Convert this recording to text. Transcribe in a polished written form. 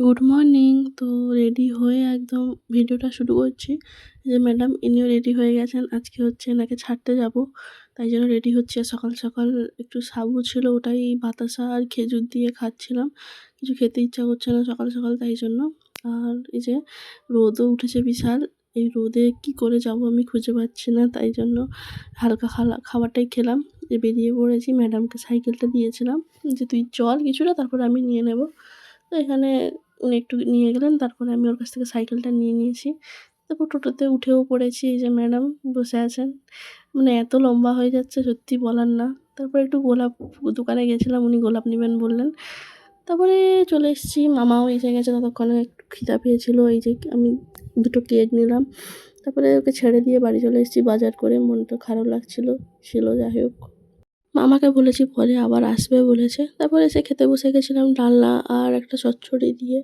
Good morning. তো ready হয়ে একদম ভিডিওটা শুরু করছি। যে ম্যাডাম ইনিও রেডি হয়ে গেছেন। আজকে হচ্ছে এনাকে ছাড়তে যাবো। তাই জন্য রেডি হচ্ছি। আর সকাল, সকাল একটু সাবু ছিল, ওটাই বাতাসা আর খেজুর দিয়ে খাচ্ছিলাম। কিছু খেতে ইচ্ছা করছে না সকাল, সকাল, তাই জন্য। আর এই যে রোদও উঠেছে বিশাল। এই রোদে কি করে যাবো আমি খুঁজে পাচ্ছি না। তাই জন্য হালকা খাবারটাই খেলাম। বেরিয়ে পড়েছি। ম্যাডামকে সাইকেলটা দিয়েছিলাম যে, "তুই চল কিছুটা, তারপরে আমি নিয়ে নেবো।" তো এখানে উনি একটু নিয়ে গেলেন। তারপরে আমি ওর কাছ থেকে সাইকেলটা নিয়ে নিয়েছি। তারপর টোটোতে উঠেও পড়েছি। এই যে ম্যাডাম বসে আছেন। মানে এত লম্বা হয়ে যাচ্ছে সত্যি বলার না। তারপরে একটু গোলাপ দোকানে গেছিলাম। উনি গোলাপ নিবেন বললেন। তারপরে চলে এসেছি। মামাও এসে গেছে ততক্ষণে। একটু খিদা পেয়েছিল। এই যে আমি ২ টো কেক নিলাম। তারপরে ওকে ছেড়ে দিয়ে বাড়ি চলে এসেছি বাজার করে। মনটা খারাপ ছিল যাই হোক। মামাকে বলেছি পরে আবার আসবে বলেছে। তারপরে এসে খেতে বসে গেছিলাম ডালনা আর একটা চচ্চড়ি দিয়ে।